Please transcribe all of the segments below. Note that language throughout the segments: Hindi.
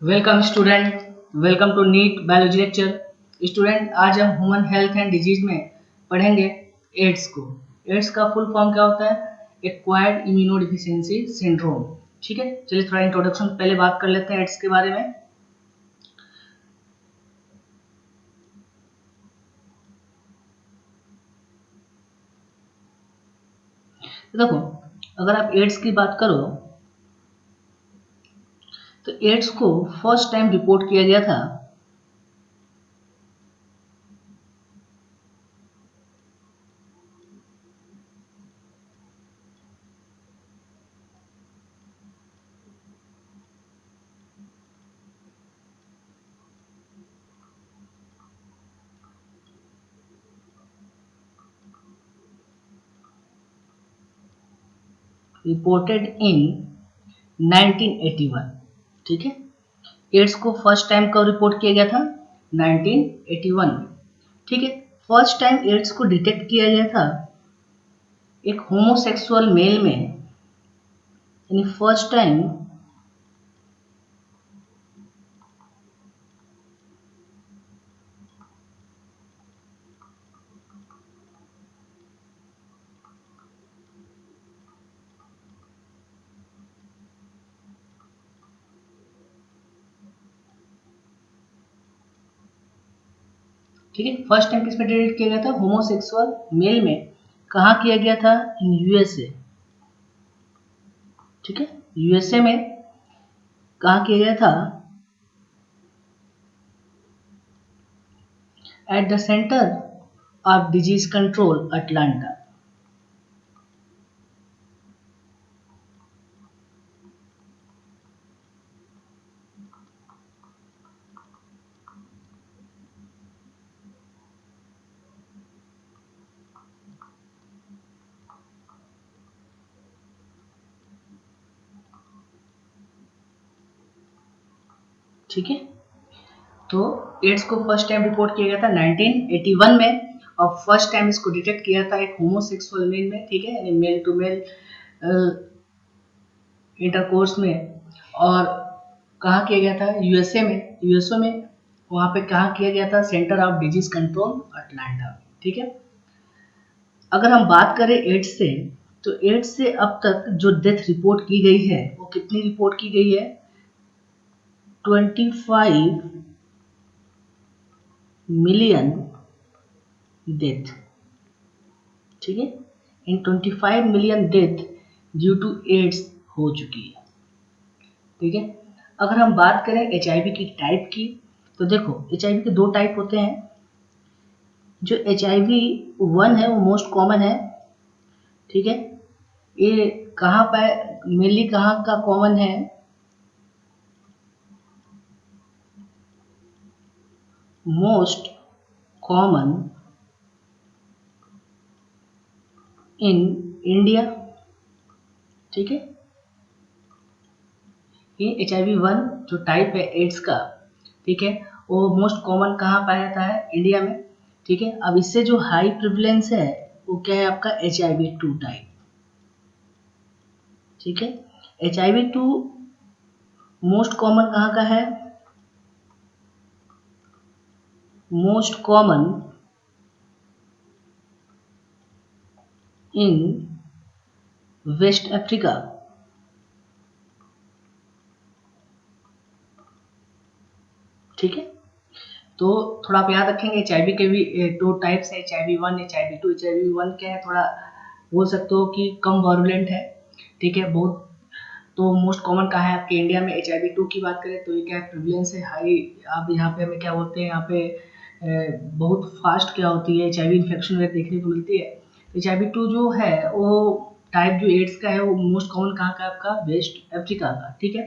Welcome student, welcome to NEET biology lecture. Student, आज हम ह्यूमन हेल्थ एंड डिजीज में पढ़ेंगे एड्स को। एड्स का फुल फॉर्म क्या होता है? Acquired immunodeficiency syndrome. ठीक है, चलिए थोड़ा इंट्रोडक्शन पहले बात कर लेते हैं एड्स के बारे में। तो देखो, अगर आप एड्स की बात करो तो एड्स को फर्स्ट टाइम रिपोर्ट किया गया था रिपोर्टेड इन 1981। ठीक है, एड्स को फर्स्ट टाइम कब रिपोर्ट किया गया था? 1981 में। ठीक है, फर्स्ट टाइम एड्स को डिटेक्ट किया गया था एक होमोसेक्सुअल मेल में, यानी फर्स्ट टाइम ठीक है, फर्स्ट टाइम किस में डिटेक्ट किया गया था? होमोसेक्सुअल मेल में। कहाँ किया गया था? In USA. ठीक है, यूएसए में कहाँ किया गया था? At the centre of disease control Atlanta. ठीक है, तो एड्स को फर्स्ट टाइम रिपोर्ट किया गया था 1981 में, और फर्स्ट टाइम इसको डिटेक्ट किया था एक होमोसेक्सुअल मेल में। ठीक है, यानी मेल टू मेल इंटरकोर्स में। और कहाँ किया गया था? यूएसए में। यूएसए में वहाँ पे कहाँ किया गया था? Centre of disease control Atlanta. ठीक है, अगर हम बात करें एड्स से, तो एड्स से अब तक जो डेथ रिपोर्ट की गई है वो कितनी रिपोर्ट की गई है? 25 मिलियन डेथ। ठीक है, इन 25 million death due to AIDS हो चुकी है। ठीक है, अगर हम बात करें एचआईवी की टाइप की, तो देखो एचआईवी के दो टाइप होते हैं। जो HIV-1 है वो मोस्ट कॉमन है। ठीक है, ये कहाँ पर मेनली कहाँ का कॉमन है? Most common in India. ठीक है, ये HIV-1 जो टाइप है एड्स का, ठीक है, वो मोस्ट कॉमन कहाँ पाया जाता है? इंडिया में। ठीक है, अब इससे जो हाई प्रिवलेंस है वो क्या है? आपका HIV-2 टाइप। ठीक है, HIV-2 मोस्ट कॉमन कहाँ का है? Most common in West Africa. ठीक है, तो थोड़ा आप याद रखेंगे HIV के भी दो टाइप्स है, HIV-1, HIV-2। HIV-1 क्या है, थोड़ा बोल सकते हो कि कम वायलेंट है। ठीक है, बहुत। तो मोस्ट कॉमन कहाँ है आपके इंडिया में? HIV-2 की बात करें तो ये क्या है? प्रिवलेंस है हाई। अब यहाँ पे हमें क्या बोलते हैं, यहाँ पे बहुत फास्ट क्या होती है HIV इन्फेक्शन रेट देखने को मिलती है। HIV-2 जो है वो टाइप जो एड्स का है वो मोस्ट कॉमन कहाँ का है आपका? वेस्ट अफ्रीका का। ठीक है,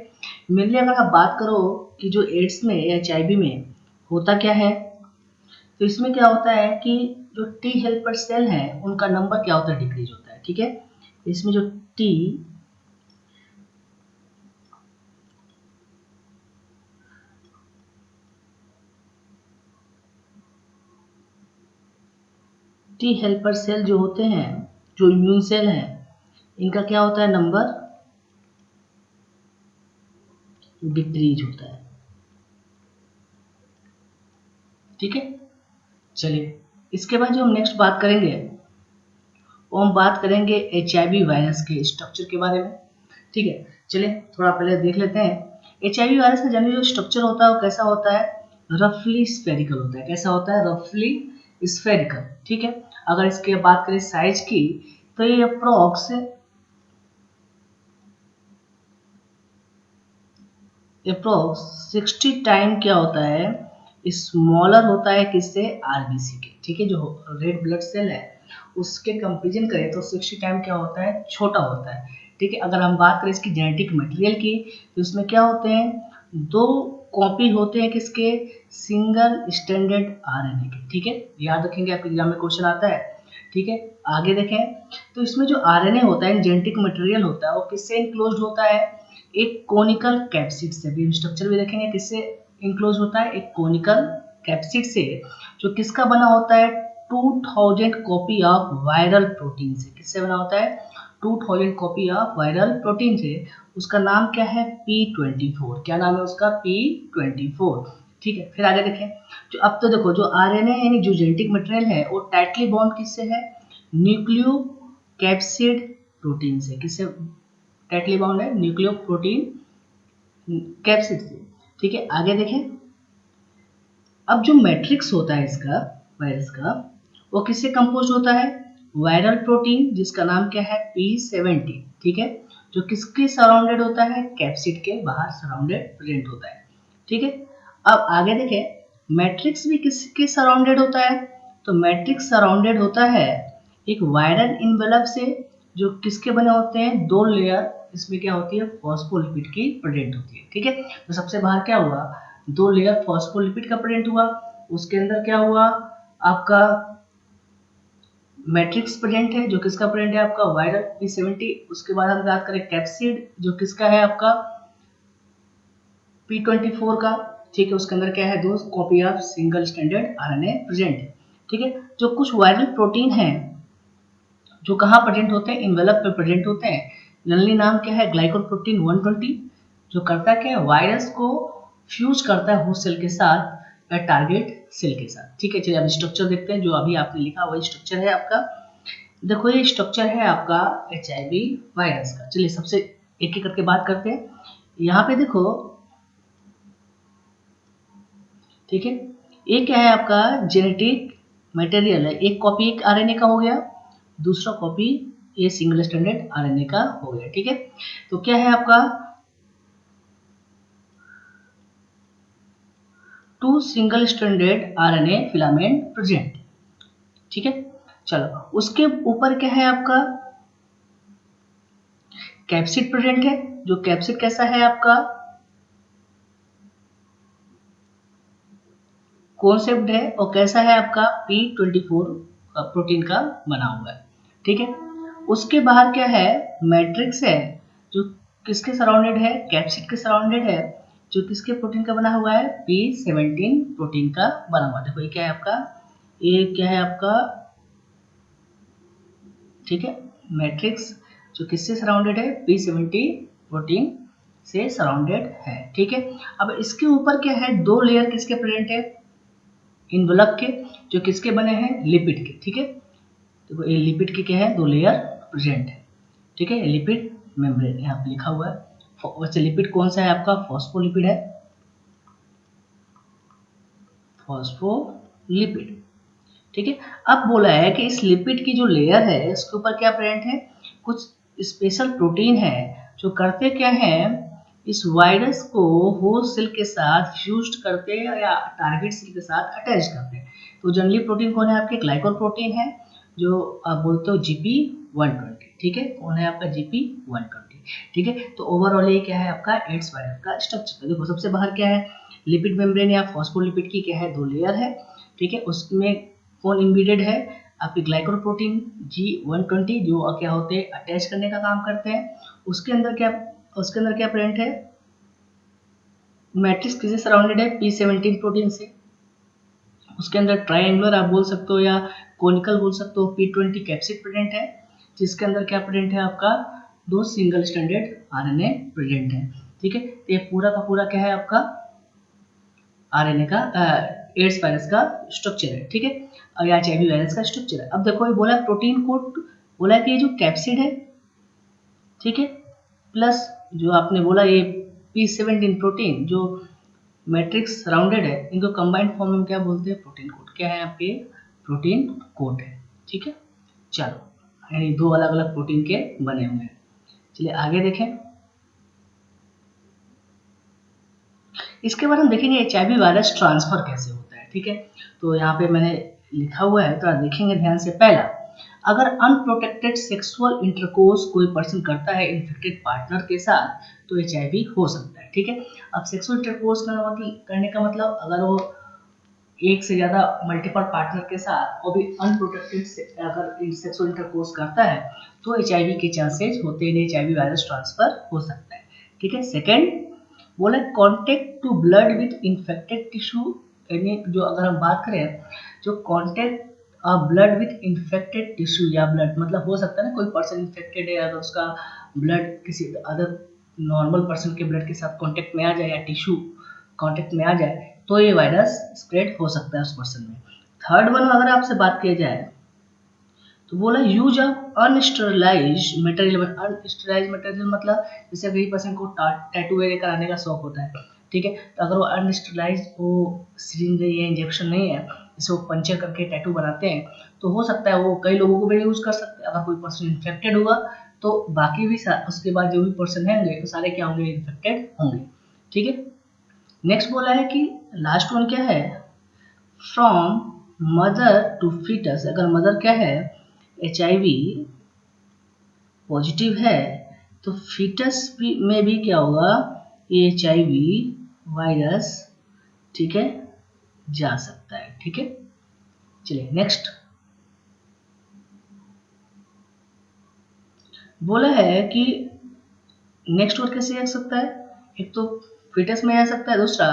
मेनली अगर आप बात करो कि जो एड्स में या HIV में होता क्या है, तो इसमें क्या होता है कि जो टी हेल्पर सेल है उनका नंबर क्या होता है? डिक्रीज होता है। ठीक है, इसमें जो टी हेल्पर सेल जो होते हैं, जो इम्यून सेल हैं, इनका क्या होता है? नंबर डिक्रीज होता है। ठीक है। चलिए इसके बाद जो हम नेक्स्ट बात करेंगे वो हम बात करेंगे HIV वायरस के स्ट्रक्चर के बारे में। ठीक है, चलिए थोड़ा पहले देख लेते हैं। HIV वायरस का जनरली जो स्ट्रक्चर होता है वो कैसा होता है, रफली स्फेरिकल होता है। कैसा होता है, रफली स्फेरिकल। ठीक है, अगर इसके बात करें साइज की तो ये अप्रोक्स 60 टाइम क्या होता है, स्मॉलर होता है किससे, आरबीसी के। ठीक है, जो रेड ब्लड सेल है उसके कंपेरिजन करें तो 60 टाइम क्या होता है, छोटा होता है। ठीक है, अगर हम बात करें इसकी जेनेटिक मटेरियल की तो इसमें क्या होते हैं, 2 कॉपी होते हैं किसके, सिंगल स्टैंडर्ड आरएनए के। ठीक है, याद रखेंगे, आपके एग्जाम में क्वेश्चन आता है। ठीक है, आगे देखें तो इसमें जो आरएनए होता है, जेनेटिक मटेरियल होता है, वो किससे इनक्लोज्ड होता है, एक कोनिकल कैप्सिड से। भी स्ट्रक्चर भी देखेंगे किससे इनक्लोज होता है, एक कोनिकल कैप्सिड से, जो किसका बना होता है, 2000 कॉपी ऑफ वायरल प्रोटीन से। किससे बना होता है, 2000 कॉपी ऑफ वायरल प्रोटीन से। उसका नाम क्या है, P24। क्या नाम है उसका, P24। ठीक है, फिर आगे देखें, जो अब तो देखो जो आरएनए यानी जो जेनेटिक मटेरियल है वो टाइटली बॉन्ड किससे है, न्यूक्लियो कैप्सिड प्रोटीन से। किससे टाइटली बाउंड है, न्यूक्लियो प्रोटीन कैप्सिड से। ठीक है, आगे देखें, अब जो मैट्रिक्स होता है इसका वायरस का, वो किससे कंपोज होता है, वायरल प्रोटीन जिसका नाम क्या है, P70। ठीक है, जो किसके सराउंडेड होता है, कैप्सिड के बाहर सराउंडेड प्रेजेंट होता है। ठीक है, अब आगे देखें, मैट्रिक्स भी किसके सराउंडेड होता है, तो मैट्रिक्स सराउंडेड होता है एक वायरल इनवेलप से, जो किसके बने होते हैं, 2 लेयर। इसमें क्या होती है, फॉस्फोलिपिड की प्रेजेंट होती है। ठीक है, तो सबसे बाहर क्या हुआ, 2 लेयर फॉस्फोलिपिड का प्रेजेंट हुआ, उसके अंदर क्या हुआ आपका मैट्रिक्स प्रेजेंट है, जो किसका प्रेजेंट है, आपका वायरल P70। उसके बाद हम बात करें कैप्सिड, जो किसका है, आपका P24 का। ठीक है, उसके अंदर क्या है, 2 copy of single standard RNA present है। ठीक है, जो कुछ वायरल प्रोटीन है जो कहाँ प्रेजेंट होते हैं, इन्वेलप पे प्रेजेंट होते हैं। जनरली नाम क्या है, ग्लाइकोप्रोटीन 120, जो करता क्या है, वायरस को फ्यूज करता है होस्ट सेल के साथ या टारगेट सेल के साथ। ठीक है, चलिए अब स्ट्रक्चर देखते हैं, जो अभी आपने लिखा वही स्ट्रक्चर है आपका। देखो ये स्ट्रक्चर है आपका HIV वायरस का। चलिए सबसे एक एक करके बात करते हैं। यहाँ पे देखो, ठीक है, ये क्या है आपका जेनेटिक मटेरियल है, एक कॉपी एक आरएनए का हो गया, दूसरा कॉपी ये सिंगल स्टैंडर्ड आरएनए का हो गया। ठीक है, तो क्या है आपका 2 single standard RNA filament present. ठीक है, चलो उसके ऊपर क्या है आपका कैप्सिड प्रेजेंट है, जो कैप्सिड कैसा है आपका कॉन्सेप्ट है और कैसा है आपका P24 प्रोटीन का बना हुआ है। ठीक है, उसके बाहर क्या है, मैट्रिक्स है, जो किसके सराउंडेड है, कैप्सिड के सराउंडेड है, जो किसके प्रोटीन का बना हुआ है, P17 प्रोटीन का बना हुआ है। देखो ये क्या है आपका, ये क्या है आपका, ठीक है, मैट्रिक्स जो किससे सराउंडेड है, P70 प्रोटीन से सराउंडेड है। ठीक है, अब इसके ऊपर क्या है, 2 लेयर किसके प्रेजेंट है, इनवलप के, जो किसके बने हैं, लिपिड के। ठीक है, देखो ये लिपिड के क्या है, 2 लेयर प्रेजेंट है। ठीक है, लिपिड मेम्ब्रेन यहाँ पे लिखा हुआ है। वैसे लिपिड कौन सा है आपका, फॉस्फोलिपिड है, फॉस्फोलिपिड। ठीक है, अब बोला है कि इस लिपिड की जो लेयर है इसके ऊपर क्या प्रेजेंट है, कुछ स्पेशल प्रोटीन है, जो करते क्या है, इस वायरस को होस्ट सेल के साथ फ्यूज करते हैं या टारगेट सेल के साथ अटैच करते हैं। तो जनरली प्रोटीन कौन है आपके, ग्लाइकोल प्रोटीन है, जो आप बोलते हो GP120। ठीक है, कौन है आपका GP120। ठीक है, तो ओवरऑल ये क्या है आपका एड्स वायरस का स्ट्रक्चर। देखो सबसे बाहर क्या है, लिपिड मेम्ब्रेन या फॉस्फोलिपिड की क्या है, 2 लेयर है। ठीक है, उसमें कौन इम्बेडेड है, आपकी ग्लाइकोल प्रोटीन G120, जो क्या होते हैं, अटैच करने का काम करते हैं। उसके अंदर क्या प्रेजेंट है, मैट्रिक्स किससे सराउंडेड है, P17 प्रोटीन से। उसके अंदर ट्रायंगुलर आप बोल सकते हो या कोनिकल बोल सकते हो, P20 कैप्सिड प्रेजेंट है, जिसके अंदर क्या प्रेजेंट है आपका 2 सिंगल स्टैंडर्ड आरएनए प्रेजेंट है। ठीक है, तो ये पूरा का पूरा क्या है आपका आरएनए का एड्स वायरस का स्ट्रक्चर है, ठीक है, और या एचआईवी वायरस का स्ट्रक्चर है। अब देखो ये बोला प्रोटीन कोड, बोला कि ये जो कैप्सिड है, ठीक है, प्लस जो आपने बोला ये P17 प्रोटीन जो मैट्रिक्स राउंडेड है, इनको कंबाइंड फॉर्म में क्या बोलते हैं, प्रोटीन कोड। क्या है आपके, प्रोटीन कोड है, ठीक है। चलो यानी दो अलग अलग प्रोटीन के बने हुए हैं। चलिए आगे देखें। इसके बाद हम देखेंगे एचआईवी वायरस ट्रांसफर कैसे होता है, ठीक है। तो यहाँ पे मैंने लिखा हुआ है, तो आप देखेंगे ध्यान से। पहला, अगर अनप्रोटेक्टेड सेक्सुअल इंटरकोर्स कोई पर्सन करता है इन्फेक्टेड पार्टनर के साथ तो एचआईवी हो सकता है, ठीक है। अब सेक्सुअल इंटरकोर्स करने का मतलब अगर वो एक से ज्यादा मल्टीपल पार्टनर के साथ और भी अनप्रोटेक्टेड अगर सेक्सुअल इंटरकोर्स करता है तो एचआईवी के चांसेस होते हैं, एचआईवी वायरस ट्रांसफर हो सकता है, ठीक है। सेकेंड बोला contact to blood with infected tissue, यानी जो अगर हम बात करें जो contact blood with infected tissue या ब्लड, मतलब हो सकता है ना कोई पर्सन इन्फेक्टेड है अगर उसका ब्लड किसी अदर नॉर्मल पर्सन के ब्लड के साथ कांटेक्ट में आ जाए या टिश्यू कांटेक्ट में आ जाए तो ये वायरस स्प्रेड हो सकता है उस पर्सन में। थर्ड वन अगर आपसे बात किया जाए तो बोला यूज ऑफ अनस्टेरलाइज मटेरियल। अनस्टेरलाइज मटेरियल मतलब जैसे कई पर्सन को टैटू वगैरह कराने का शौक होता है, ठीक है, तो अगर वो अनस्टेरलाइज वो सिरिंज या इंजेक्शन नहीं है जिसे वो पंचर करके टैटू बनाते हैं तो हो सकता है वो कई लोगों को भी यूज कर सकते हैं। अगर कोई पर्सन इन्फेक्टेड हुआ तो बाकी भी उसके बाद जो भी पर्सन होंगे तो सारे क्या होंगे, इन्फेक्टेड होंगे, ठीक है। नेक्स्ट बोला है कि लास्ट वन क्या है, फ्रॉम मदर टू फीटस। अगर मदर क्या है एचआईवी पॉजिटिव है तो फीटस में भी क्या होगा, ये एचआईवी वायरस, ठीक है, जा सकता है, ठीक है। चलिए नेक्स्ट बोला है कि नेक्स्ट वर्ड कैसे आ सकता है, एक तो फीटस में आ सकता है, दूसरा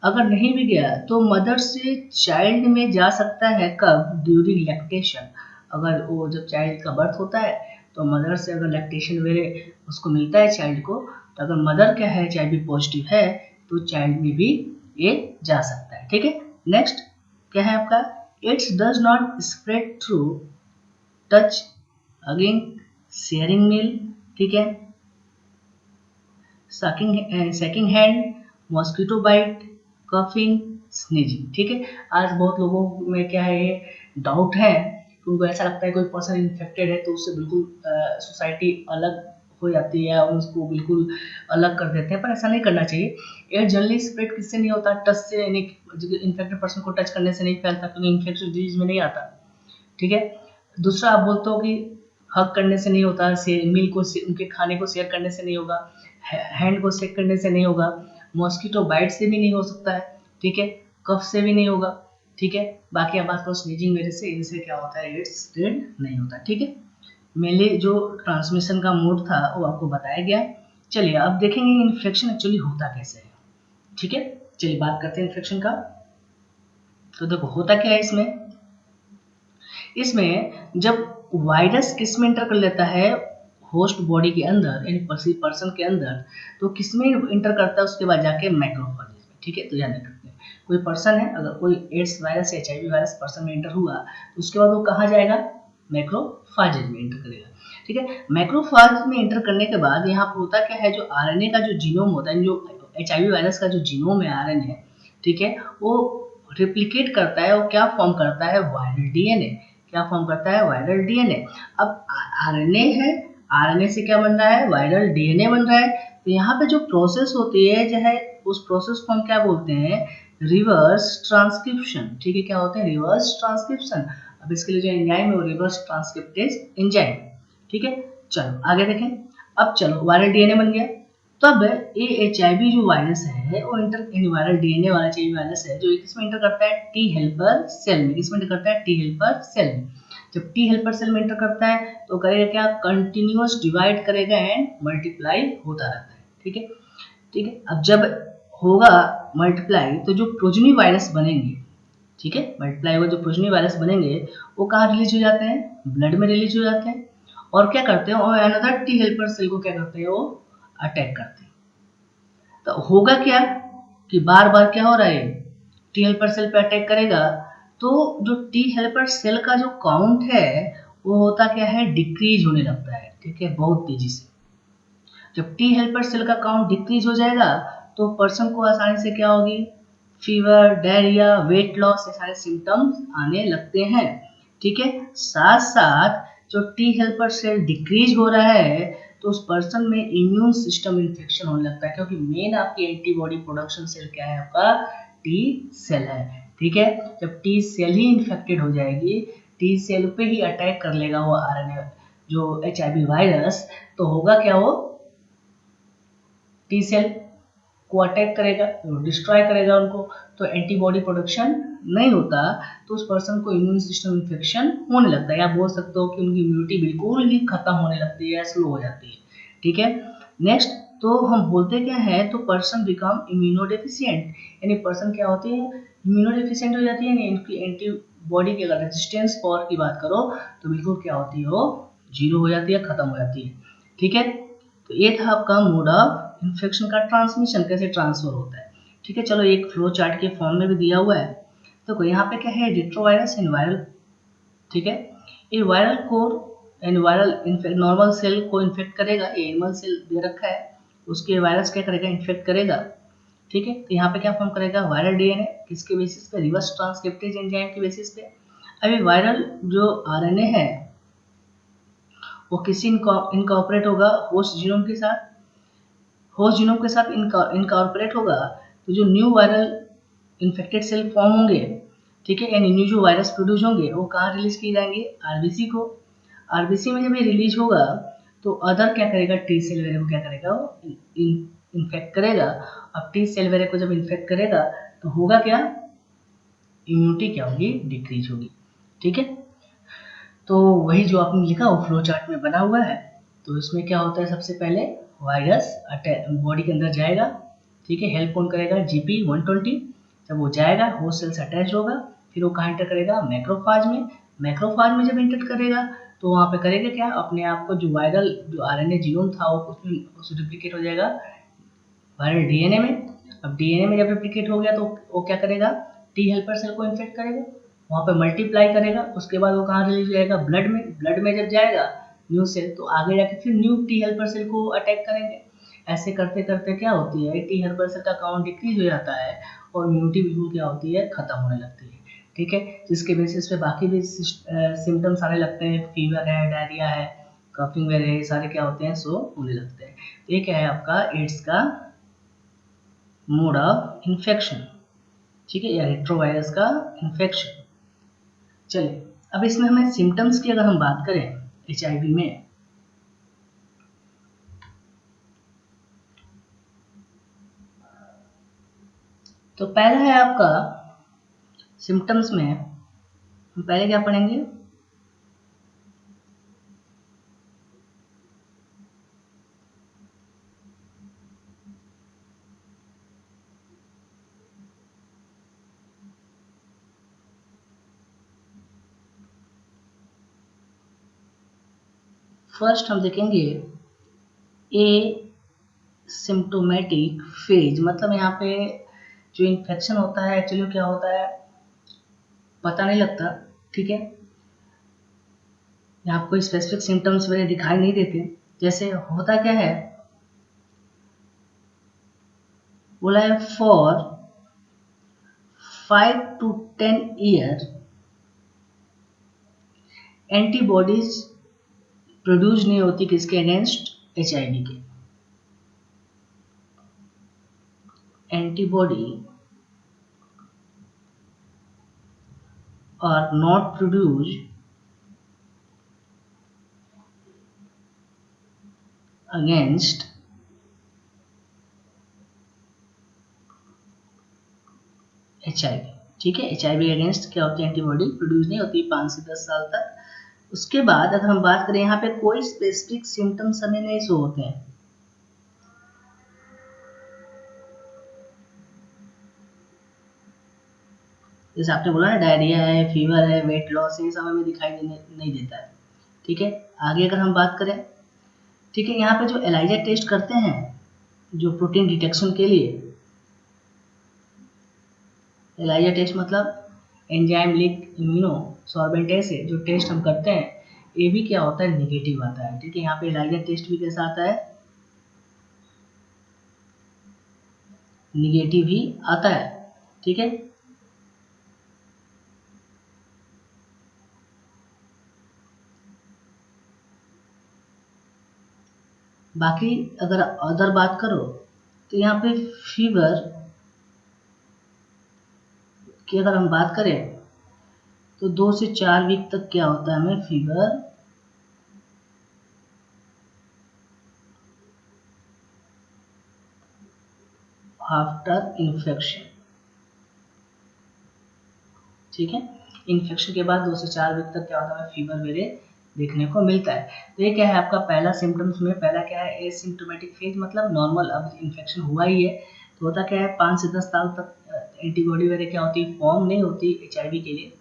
अगर नहीं भी गया तो मदर से चाइल्ड में जा सकता है, कब, ड्यूरिंग लैक्टेशन। अगर वो जब चाइल्ड का बर्थ होता है तो मदर से अगर लैक्टेशन वगैरह उसको मिलता है चाइल्ड को, तो अगर मदर क्या है एचआईवी पॉजिटिव है तो चाइल्ड में भी ये जा सकता है, ठीक है। नेक्स्ट क्या है आपका, it's does not spread through touch, again sharing meal, ठीक है, shaking hand, mosquito bite, coughing, sneezing, ठीक है। आज बहुत लोगों में क्या है डाउट है, उनको ऐसा लगता है कोई पर्सन इन्फेक्टेड है तो उससे बिल्कुल सोसाइटी अलग हो जाती है और उसको बिल्कुल अलग कर देते हैं, पर ऐसा नहीं करना चाहिए। एयर जनरली स्प्रेड किससे नहीं होता, टच से, यानी इन्फेक्टेड पर्सन को टच करने से नहीं फैलता क्योंकि इन्फेक्शन डिजीज में नहीं आता, ठीक है। दूसरा आप बोलते हो कि हक करने से नहीं होता, मील को उनके खाने को शेयर करने से नहीं होगा, हैंड को शेक करने से नहीं होगा, मॉस्किटो बाइट से भी नहीं हो सकता है, ठीक है, कफ से भी नहीं होगा, ठीक है। बाकी आप बात करो स्नीजिंग वजह से, इनसे क्या होता है एड्स स्प्रेड नहीं होता, ठीक है। मेनली जो ट्रांसमिशन का मोड था वो आपको बताया गया। चलिए अब देखेंगे इन्फेक्शन एक्चुअली होता कैसे है, ठीक है। चलिए बात करते हैं इन्फेक्शन का। तो देखो होता क्या है इसमें जब वायरस किस में इंटर कर लेता है, होस्ट बॉडी के अंदर यानी पर्सन के अंदर, तो किस में इंटर करता है उसके बाद जाके मैक्रोफेजेज में, ठीक है। तो ध्यान रखते हैं कोई पर्सन है, अगर कोई एड्स वायरस या एचआईवी वायरस पर्सन में इंटर हुआ तो उसके बाद वो कहाँ जाएगा, मैक्रोफेजेज में इंटर करेगा, ठीक है। मैक्रोफेज में इंटर करने के बाद यहाँ पर होता क्या है, जो आरएनए का जो जीनोम होता है, जो एचआईवी वायरस का जो जीनोम है आरएनए, ठीक है, वो रिप्लिकेट करता है और क्या फॉर्म करता है, वायरल डीएनए। क्या फॉर्म करता है, वायरल डीएनए। अब आरएनए है, आरएनए से क्या बन रहा है, वायरल डीएनए बन रहा है। तो यहाँ पे जो प्रोसेस होती है जो है उस प्रोसेस को हम क्या बोलते हैं, रिवर्स ट्रांसक्रिप्शन, ठीक है। क्या होता है, रिवर्स ट्रांसक्रिप्शन। अब इसके लिए जो एंजाइम है वो रिवर्स ट्रांसक्रिप्टेज एंजाइम, ठीक है। चलो आगे देखें। अब चलो वायरल डीएनए बन गया, तब ये एचआईवी जो वायरस है वो वायरल डीएनए वाला एचआईवी वायरस है जो किसमें इंटर करता है, टी हेल्पर सेल में। किसमें इंटर करता है, टी हेल्पर सेल में। जब टी हेल्पर सेल में इंटर करता है तो करेगा क्या, कंटिन्यूअस डिवाइड करेगा एंड मल्टीप्लाई होता रहता है, ठीक है, ठीक है। अब जब होगा मल्टीप्लाई तो जो प्रोजनी वायरस बनेंगे, ठीक है, मल्टीप्लाई होगा जो प्रोजनी वायरस बनेंगे वो कहाँ रिलीज हो जाते हैं, ब्लड में रिलीज हो जाते हैं और क्या करते हैं, और अनदर टी हेल्पर सेल को क्या करते हैं, वो अटैक करते हैं। तो होगा क्या कि बार बार क्या हो रहा है, टी हेल्पर सेल पे अटैक करेगा तो जो टी हेल्पर सेल का जो काउंट है वो होता क्या है, डिक्रीज होने लगता है, ठीक है, बहुत तेजी से। जब टी हेल्पर सेल का काउंट डिक्रीज हो जाएगा तो पर्सन को आसानी से क्या होगी, फीवर, डायरिया, वेट लॉस, ये सारे सिम्टम्स आने लगते हैं, ठीक है। साथ साथ जो टी हेल्पर सेल डिक्रीज हो रहा है तो उस पर्सन में इम्यून सिस्टम इन्फेक्शन होने लगता है, क्योंकि मेन आपकी एंटीबॉडी प्रोडक्शन सेल क्या है, आपका टी सेल है, ठीक है। जब टी सेल ही इन्फेक्टेड हो जाएगी, टी सेल पे ही अटैक कर लेगा वो आरएनए जो HIV वायरस, तो होगा क्या, वो टी सेल को अटैक करेगा, डिस्ट्रॉय करेगा उनको, तो एंटीबॉडी प्रोडक्शन नहीं होता, तो उस पर्सन को इम्यून सिस्टम इन्फेक्शन होने लगता है, या बोल सकते हो कि उनकी इम्यूनिटी बिल्कुल ही खत्म होने लगती है, स्लो हो जाती है, ठीक है। नेक्स्ट, तो हम बोलते क्या है, तो पर्सन बिकम इम्यूनोडेफिशिएंट, यानी पर्सन क्या होती है, इम्यूनोडेफिशिएंट हो जाती है, यानी इनकी एंटीबॉडी की अगर रेजिस्टेंस पावर की बात करो तो बिल्कुल क्या होती है, वो जीरो हो जाती है, खत्म हो जाती है, ठीक है। तो ये था आपका मोड ऑफ इन्फेक्शन का ट्रांसमिशन, कैसे ट्रांसफर होता है, ठीक है। चलो एक फ्लो चार्ट के फॉर्म में भी दिया हुआ है, तो यहाँ पे क्या है, रेट्रोवायरस एंड वायरल, ठीक है। ये viral core and viral normal cell को इन्फेक्ट करेगा, ये एनिमल सेल दे रखा है, उसके वायरस क्या करेगा, इन्फेक्ट करेगा, ठीक है। तो यहाँ पे क्या फॉर्म करेगा, वायरल डीएनए, किसके बेसिस पे, रिवर्स ट्रांसक्रिप्टेज एंजाइम के बेसिस पे। अभी वायरल जो आरएनए है वो किसी इनकॉर्पोरेट होगा होस्ट जीनोम के साथ, होस्ट जीनोम के साथ इनकॉर्पोरेट होगा, तो जो new viral infected cell form होंगे, ठीक है, यानी न्यू जो वायरस प्रोड्यूस होंगे वो कहाँ रिलीज किए जाएंगे, आरबीसी को। आरबीसी में जब ये रिलीज होगा तो अदर क्या करेगा, टी सेल वेरे को क्या करेगा, वो इन्फेक्ट करेगा। अब टी सेल वेरे को जब इन्फेक्ट करेगा तो होगा क्या, इम्यूनिटी क्या होगी, डिक्रीज होगी, ठीक है। तो वही जो आपने लिखा वो फ्लो चार्ट में बना हुआ है। तो इसमें क्या होता है, सबसे पहले वायरस बॉडी के अंदर जाएगा, ठीक है, हेल्प कौन करेगा, GP120। जब वो जाएगा होस्ट सेल से अटैच होगा, फिर वो कहाँ इंटर करेगा, मैक्रोफाज में। मैक्रोफाज में जब इंटर करेगा तो वहाँ पे करेगा क्या, अपने आप को जो वायरल जो आरएनए जीनोम था वो उसमें रिप्लिकेट हो जाएगा वायरल डीएनए में। अब डीएनए में जब रिप्लिकेट हो गया तो वो क्या करेगा, टी हेल्पर सेल को इन्फेक्ट करेगा, वहाँ पे मल्टीप्लाई करेगा, उसके बाद वो कहाँ रिलीज हो जाएगा, ब्लड में। ब्लड में जब जाएगा न्यू सेल तो आगे जाके फिर न्यू टी हेल्पर सेल को अटैक करेंगे। ऐसे करते करते क्या होती है, टी हेल्पर सेल का काउंट डिक्रीज हो जाता है और इम्यूनिटी बिल्कुल क्या होती है, खत्म होने लगती है, ठीक है। जिसके बेसिस पे बाकी भी सिम्टम्स आने लगते हैं, फीवर है, डायरिया है, कफिंग वगैरह, ये सारे क्या होते हैं, सो होने लगते हैं। तो ये क्या है आपका एड्स का मोड ऑफ इन्फेक्शन, ठीक है, या रेट्रोवायरस का इन्फेक्शन। चलिए अब इसमें हमें सिम्टम्स की अगर हम बात करें HIV में, तो पहला है आपका सिम्टम्स में हम पहले क्या पढ़ेंगे, फर्स्ट हम देखेंगे ए सिम्टोमेटिक फेज, मतलब यहाँ पे जो इन्फेक्शन होता है एक्चुअली क्या होता है पता नहीं लगता, ठीक है। यहाँ कोई स्पेसिफिक सिम्टम्स वगैरह दिखाई नहीं देते। जैसे होता क्या है, बोला है for 5 to 10 year antibodies produce नहीं होती किसके अगेंस्ट, HIV के। Antibody are not produce against HIV, ठीक है। HIV अगेंस्ट क्या होती है, एंटीबॉडी प्रोड्यूस नहीं होती 5 से 10 साल तक। उसके बाद अगर हम बात करें, यहाँ पे कोई स्पेसिफिक सिम्टम्स हमें नहीं शो होते हैं। जैसे आपने बोला ना, डायरिया है, फीवर है, वेट लॉस है, ये सब हमें दिखाई नहीं देता है, ठीक है। आगे अगर हम बात करें, ठीक है, यहाँ पे जो एलाइजा टेस्ट करते हैं जो प्रोटीन डिटेक्शन के लिए, एलाइजा टेस्ट मतलब एंजाइम लिंक इम्यूनो सॉर्बेंट ऐसे जो टेस्ट हम करते हैं, ये भी क्या होता है, निगेटिव आता है। ठीक है, यहाँ पे एलाइजा टेस्ट भी कैसा आता है, निगेटिव ही आता है। ठीक है, बाकी अगर अदर बात करो तो यहाँ पे फीवर की अगर हम बात करें तो 2 से 4 वीक तक क्या होता है, हमें फीवर आफ्टर इन्फेक्शन। ठीक है, इन्फेक्शन के बाद 2 से 4 वीक तक क्या होता है, फीवर मेरे देखने को मिलता है। तो ये क्या है आपका पहला सिम्टम्स में, पहला क्या है एसिम्प्टोमेटिक फेज, मतलब नॉर्मल, अब इन्फेक्शन हुआ ही है तो होता क्या है 5 से 10 साल तक एंटीबॉडी वगैरह क्या होती है, फॉर्म नहीं होती HIV के लिए।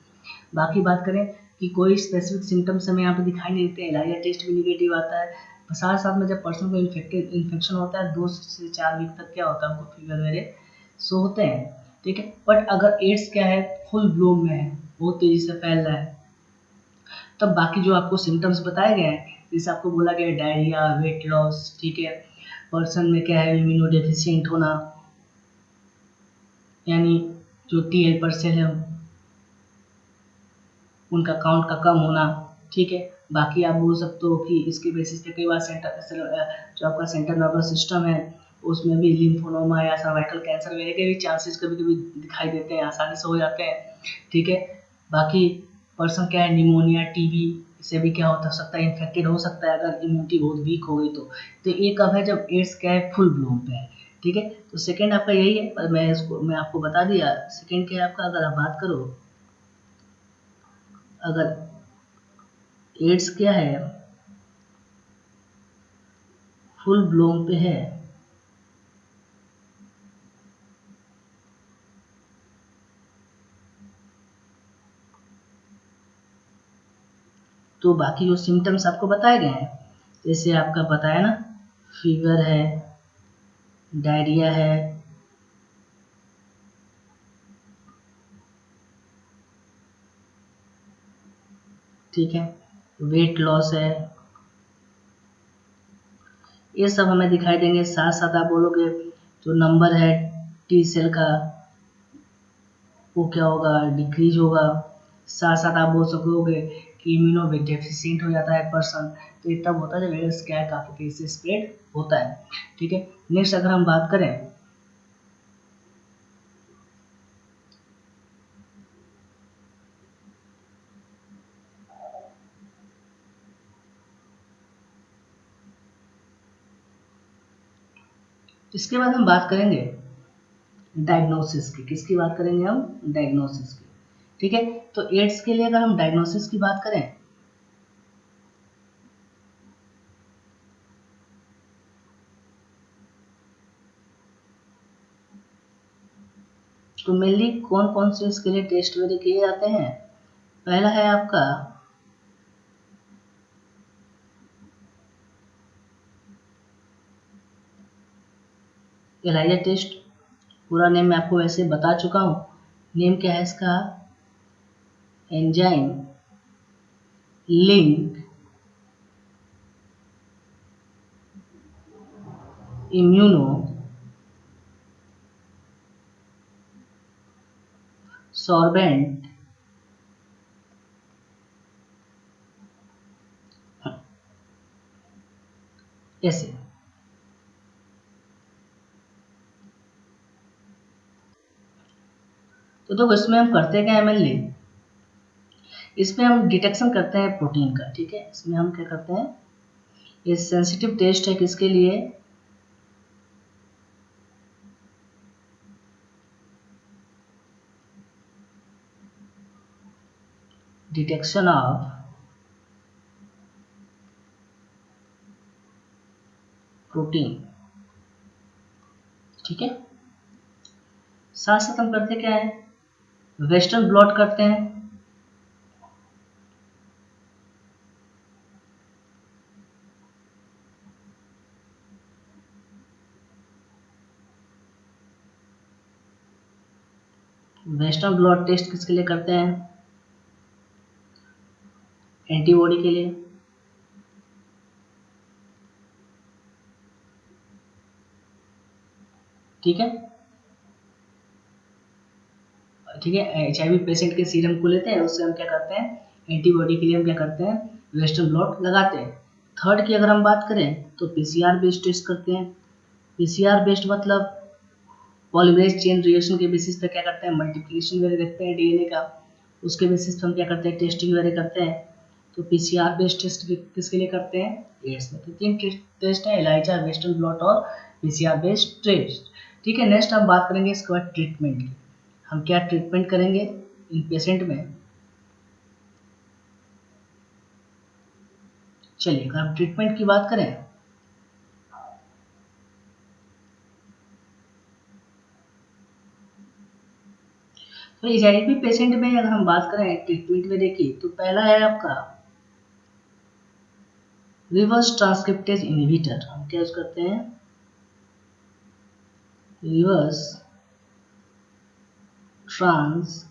बाकी बात करें कि कोई स्पेसिफिक सिम्टम्स हमें यहाँ पे दिखाई नहीं देते, एलाइजा टेस्ट भी निगेटिव आता है। साथ साथ में जब पर्सन को इन्फेक्शन होता है 2 से 4 वीक तक क्या होता है, हमको फीवर वगैरह सो होते हैं। ठीक है, बट अगर एड्स क्या है फुल ब्लूम में है, बहुत तेजी से फैल रहा है, तब बाकी जो आपको सिम्टम्स बताए गए हैं, जैसे आपको बोला गया डायरिया, वेट लॉस, ठीक है, पर्सन में क्या है इम्यूनो डेफिशिएंट होना, यानी जो TL पर सेल है उनका काउंट का कम होना। ठीक है, बाकी आप बोल सकते हो कि इसके बेसिस पे कई बार जो आपका सेंट्रल नर्वस सिस्टम है उसमें भी लिम्फोनोमा या सर्वाइकल कैंसर वगैरह के भी चांसेस कभी कभी दिखाई देते हैं, आसानी से हो जाते हैं। ठीक है, बाकी पर्सन क्या है निमोनिया, TB, इससे भी क्या होता सकता है, इन्फेक्टेड हो सकता है अगर इम्यूनिटी बहुत वीक हो गई तो ये कब है, जब एड्स क्या है फुल ब्लूम पे है। ठीक है, तो सेकेंड आपका यही है, पर मैं आपको बता दिया। सेकेंड क्या है आपका, अगर आप बात करो अगर एड्स क्या है फुल ब्लूम पे है, तो बाकी जो सिम्टम्स आपको बताए गए हैं, जैसे आपका पता है ना, फीवर है, डायरिया है, ठीक है, वेट लॉस है, ये सब हमें दिखाई देंगे। साथ साथ आप बोलोगे जो नंबर है T सेल का वो क्या होगा, डिक्रीज होगा। साथ साथ आप बोल सकोगे कि इम्यूनो डेफिशिएंट हो जाता है पर्सन, तो ये तब होता है जब एड्स क्या है काफ़ी तेजी से स्प्रेड होता है। ठीक है, नेक्स्ट अगर हम बात करें इसके बाद हम बात करेंगे डायग्नोसिस की। किसकी बात करेंगे हम, डायग्नोसिस की। ठीक है, तो एड्स के लिए अगर हम डायग्नोसिस की बात करें तो मेनली कौन कौन से इसके लिए टेस्ट वगैरह किए जाते हैं। पहला है आपका एलाइजा टेस्ट, पूरा नेम मैं आपको वैसे बता चुका हूँ। नेम क्या है इसका, एंजाइम लिंक इम्यूनो सॉर्बेंट ऐसे। तो देखो इसमें हम करते क्या है मेनली, इसमें हम डिटेक्शन करते हैं प्रोटीन का। ठीक है, इसमें हम क्या करते हैं, ये सेंसिटिव टेस्ट है किसके लिए, डिटेक्शन ऑफ प्रोटीन। ठीक है, साथ साथ हम करते क्या है, वेस्टर्न ब्लॉट करते हैं। वेस्टर्न ब्लॉट टेस्ट किसके लिए करते हैं? एंटीबॉडी के लिए। ठीक है, ठीक है। HIV पेशेंट के सीरम को लेते हैं, उससे हम क्या करते हैं, एंटीबॉडी के लिए हम क्या करते हैं, वेस्टर्न ब्लॉट लगाते हैं। थर्ड की अगर हम बात करें तो PCR बेस्ड टेस्ट करते हैं। PCR बेस्ड मतलब पॉलीमरेज चेन रिएक्शन के बेसिस पे क्या करते हैं, मल्टीप्लिकेशन वगैरह देखते हैं DNA का, उसके बेसिस पे हम क्या करते हैं, टेस्टिंग वगैरह करते हैं। तो PCR बेस्ड टेस्ट किसके लिए करते हैं, एड्स में। तो 3 टेस्ट है, ELISA, वेस्टर्न ब्लॉट और PCR बेस्ड टेस्ट। ठीक है, नेक्स्ट हम बात करेंगे इसके बाद ट्रीटमेंट की। हम क्या ट्रीटमेंट करेंगे इन पेशेंट में। चलिए अगर हम ट्रीटमेंट की बात करें तो HIV पेशेंट में अगर हम बात करें ट्रीटमेंट में, देखिए तो पहला है आपका रिवर्स ट्रांसक्रिप्टेज इनहिबिटर। हम क्या यूज करते हैं, रिवर्स ट्रांसक्रिप्टेज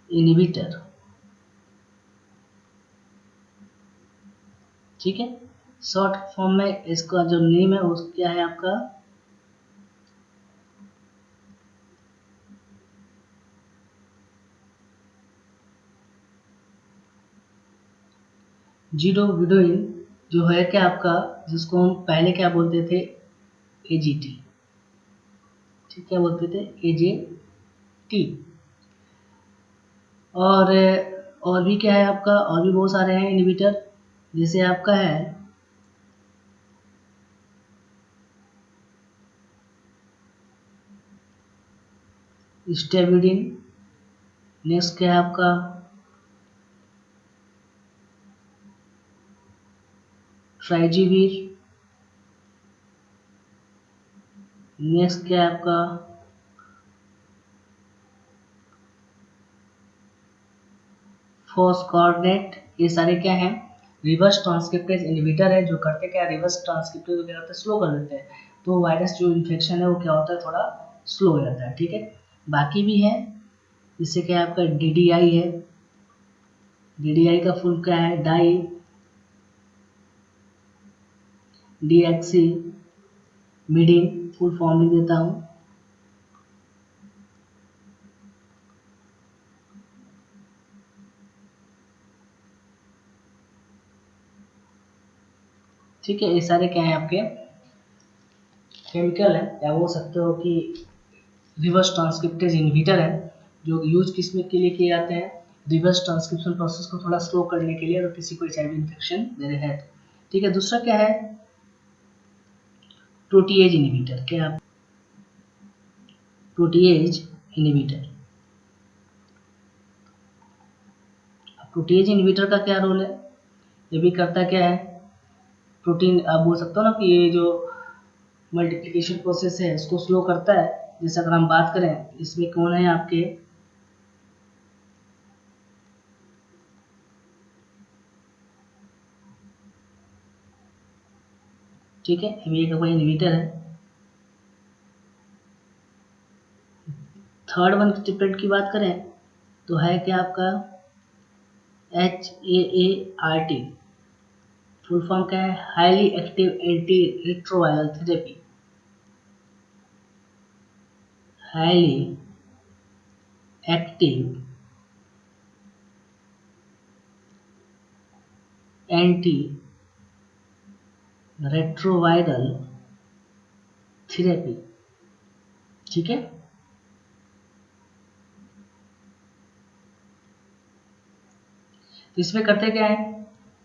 इनहिबिटर। ठीक है, शॉर्ट फॉर्म में इसका जो नेम है वो क्या है आपका, जीडोविडोइन, जो है क्या आपका, जिसको हम पहले क्या बोलते थे, AGT। ठीक, क्या बोलते थे, AGT। और भी क्या है आपका, और भी बहुत सारे हैं इनहिबिटर, जैसे आपका है स्टेबिडिन। नेक्स्ट क्या है आपका ट्राइजीवीर। नेक्स्ट क्या है आपका फॉस्फोनेट। ये सारे क्या हैं, रिवर्स ट्रांसक्रिप्टेज इनहिबिटर है, जो करते क्या है, रिवर्स ट्रांसक्रिप्टेज क्या करते हैं, स्लो कर देते हैं। तो वायरस जो इन्फेक्शन है वो क्या होता है, थोड़ा स्लो हो जाता है। ठीक है, बाकी भी है, जिससे क्या आपका DDI है। DDI का फुल क्या है, डाई डीएक्सी मीडिन, फुल फॉर्म लिख देता हूँ। ठीक है, ये सारे क्या है आपके केमिकल है, या बोल सकते हो कि रिवर्स ट्रांसक्रिप्टेज इनहिबिटर है, जो यूज किसमें के लिए किए जाते हैं, रिवर्स ट्रांसक्रिप्शन प्रोसेस को थोड़ा स्लो करने के लिए, अगर किसी को HIV इन्फेक्शन दे रहे हैं। ठीक है, दूसरा क्या है प्रोटीएज इनहिबिटर। क्या प्रोटीएज इनहिबिटर, प्रोटीएज इनहिबिटर का क्या रोल है, ये भी करता क्या है, प्रोटीन, आप बोल सकते हो ना कि ये जो मल्टीप्लिकेशन प्रोसेस है उसको स्लो करता है। जैसे अगर हम बात करें, इसमें कौन है आपके, ठीक है, ये का कोई इनहिबिटर है। थर्ड वन ट्रिपलेट की बात करें तो है क्या आपका HAART। फुल फॉर्म क्या है, highly active anti retroviral therapy. Highly active anti retroviral therapy. ठीक है, इसमें करते क्या है,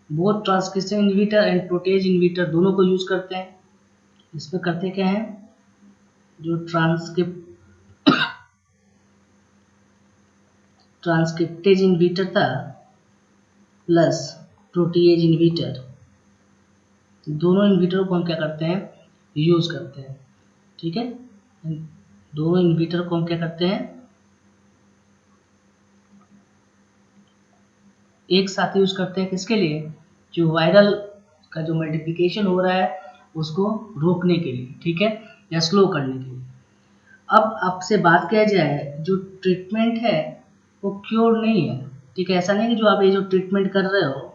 both transcription inhibitor and protease inhibitor दोनों को यूज करते हैं। इसमें करते क्या है, जो ट्रांसक्रिप्टेज इनहिबिटर था प्लस प्रोटीएज इनहिबिटर, दोनों इनहिबिटर को हम क्या करते हैं, यूज करते हैं। ठीक है, दोनों इनहिबिटर को हम क्या करते हैं, एक साथ यूज करते हैं, किसके लिए, जो वायरल का जो मल्टीप्लिकेशन हो रहा है उसको रोकने के लिए, ठीक है, या स्लो करने के लिए। अब आपसे बात किया जाए, जो ट्रीटमेंट है वो क्योर नहीं है, ठीक है। ऐसा नहीं कि जो आप ये जो ट्रीटमेंट कर रहे हो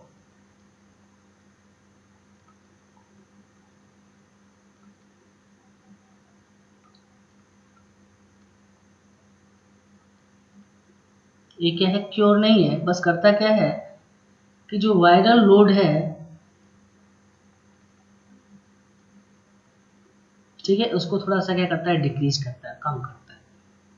ये क्या है, क्योर नहीं है। बस करता क्या है कि जो वायरल लोड है, ठीक है, उसको थोड़ा सा क्या करता है, डिक्रीज करता है, कम करता है,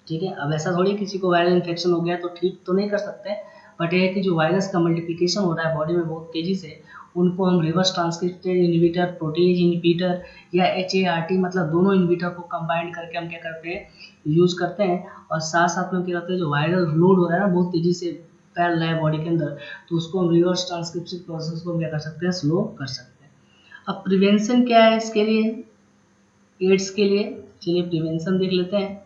ठीक है। अब ऐसा थोड़ी किसी को वायरल इन्फेक्शन हो गया तो ठीक तो नहीं कर सकते, बट ये है कि जो वायरस का मल्टीप्लिकेशन हो रहा है बॉडी में बहुत तेजी से, उनको हम reverse transcriptase inhibitor, protease inhibitor या HART, मतलब दोनों इनहिबिटर को कंबाइंड करके हम क्या करते हैं, यूज करते हैं। और साथ साथ में क्या करते हैं, जो वायरल लोड हो रहा है ना बहुत तेजी से फैल रहा है बॉडी के अंदर, तो उसको हम रिवर्स ट्रांसक्रिप्शन प्रोसेस को हम क्या कर सकते हैं, स्लो कर सकते हैं। अब प्रिवेंशन क्या है इसके लिए, एड्स के लिए, चलिए प्रिवेंशन देख लेते हैं।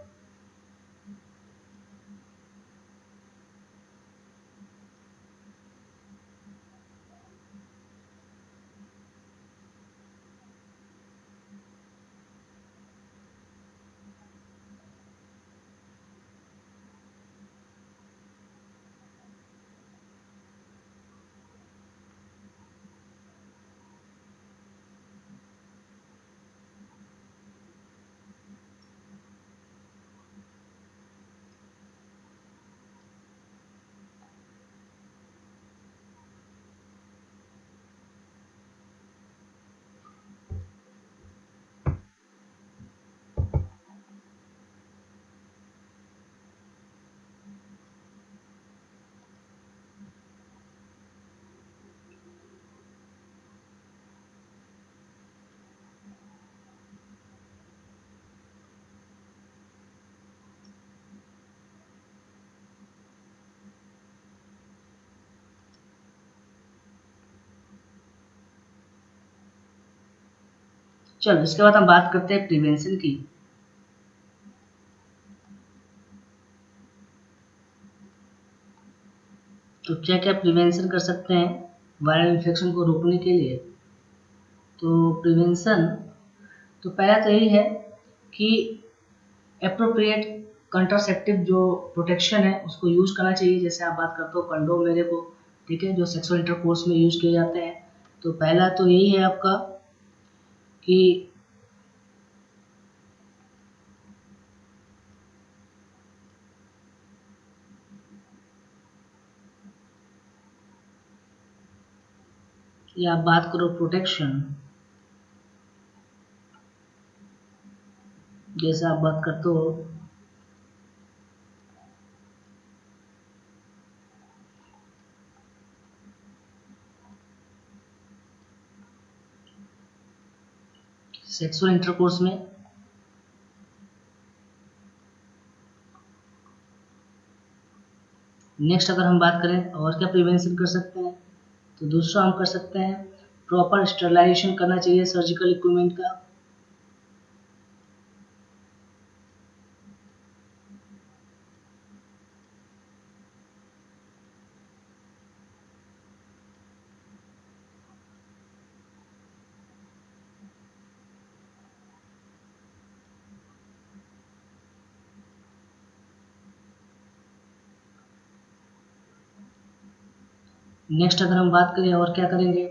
चलो इसके बाद हम बात करते हैं प्रिवेंशन की। तो क्या क्या प्रिवेंशन कर सकते हैं वायरल इन्फेक्शन को रोकने के लिए। तो प्रिवेंशन, तो पहला तो यही है कि अप्रोप्रिएट कंट्रासेप्टिव जो प्रोटेक्शन है उसको यूज करना चाहिए। जैसे आप बात करते हो कंडोम मेरे को, ठीक है, जो सेक्सुअल इंटरकोर्स में यूज किए जाते हैं। तो पहला तो यही है आपका कि या आप बात करो प्रोटेक्शन, जैसे आप बात करते हो सेक्सुअल इंटरकोर्स में, नेक्स्ट अगर हम बात करें और क्या प्रिवेंशन कर सकते हैं, तो दूसरा हम कर सकते हैं प्रॉपर स्टरलाइजेशन करना चाहिए सर्जिकल इक्विपमेंट का। नेक्स्ट अगर हम बात करें और क्या करेंगे,